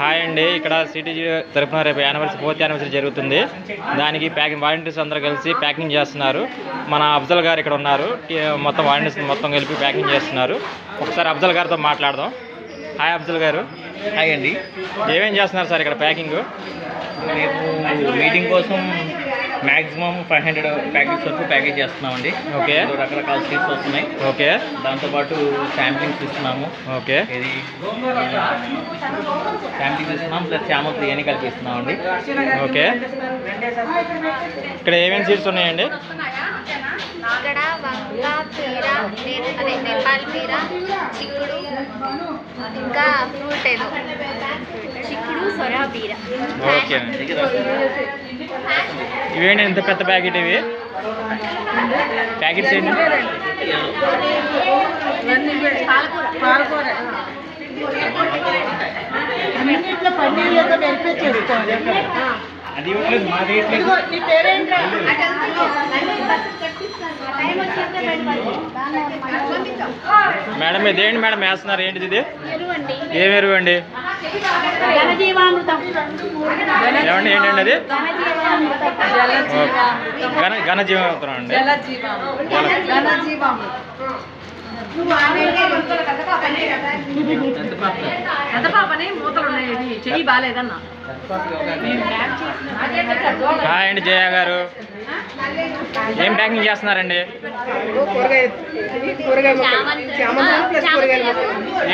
Hi అండి, ఇక్కడ CTG తరఫున రేపు ఫోర్త్ యానివర్సరీ జరుగుతుంది. దానికి ప్యాకింగ్ వాలంటీర్స్ అందరూ కలిసి ప్యాకింగ్ చేస్తున్నారు. మన అఫ్జల్ గారు ఇక్కడ ఉన్నారు. మొత్తం వాలంటీర్స్ మొత్తం కలిపి ప్యాకింగ్ చేస్తున్నారు. ఒకసారి అఫ్జల్ గారితో మాట్లాడదాం. హాయ్ అఫ్జల్ గారు. హాయ్ అండి. ఏమేం చేస్తున్నారు సార్ ఇక్కడ ప్యాకింగ్? రేపు మీటింగ్ కోసం మ్యాక్సిమం 500 ప్యాకెట్స్ వరకు ప్యాకేజ్ చేస్తున్నామండి. ఓకే, రకరకాల స్వీట్స్ వస్తున్నాయి. ఓకే, దాంతోపాటు శాంప్లింగ్స్ ఇస్తున్నాము. ఓకే, ఇది శాంప్లింగ్స్ ఇస్తున్నాం ప్లస్ చామంతి అని కలిపి ఇస్తున్నామండి. ఓకే, ఇక్కడ ఏమేమి సీట్స్ ఉన్నాయండి? ఇక్కడ వంగ పీర, అదే నేపాల్ పీర, చిక్కుడు, ఇంకా ఫ్రూట్ ఏదో చిక్కుడు సొరా పీర. ఓకే, ఇవేంటి ఎంత పెద్ద ప్యాకెట్? ఇవి ప్యాకెట్స్ ఏంటి? అది మాది మేడం ఇదేంటి మేడం వేస్తున్నారు? ఏంటిది ఇది? ఏం ఎరువు అండి? ఏమండి ఏంటండి అది? ఘనజీవామృతం అండి. ఎంత పాపని మూతలు ఉన్నాయి, చెయ్యి బాగాలేదన్నా. హాయ్ అండి జయ గారు, ఏం ప్యాకింగ్ చేస్తున్నారండి?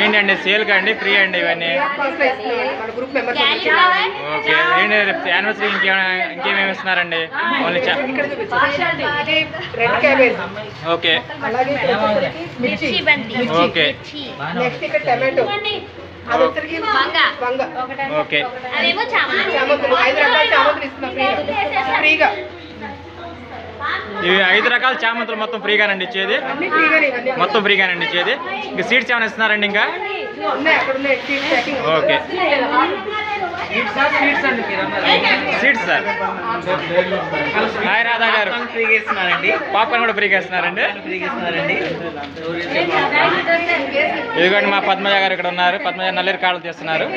ఏంటండి సేల్గా అండి, ఫ్రీ అండి ఇవన్నీ? ఓకే, ఏంటి యానివర్సరీ ఇంకేమేమి ఇస్తున్నారండి? ఓన్లీ ఓకే, ఓకే, ఓకే, ఇవి 5 రకాల చామంతులు మొత్తం ఫ్రీగానండి ఇచ్చేది? మొత్తం ఫ్రీగానండి ఇచ్చేది. ఇంకా సీట్స్ ఏమైనా ఇస్తున్నారండి? ఇంకా okay, seats sir. Hi Radha గారు, ఫ్రీగా ఇస్తున్నారండి. పాప్కార్న్ కూడా ఫ్రీగా ఇస్తున్నారండి. ఇదిగోండి మా పద్మజ గారు ఇక్కడ ఉన్నారు. పద్మజ నల్లేరు కాళ్ళు తీస్తున్నారు.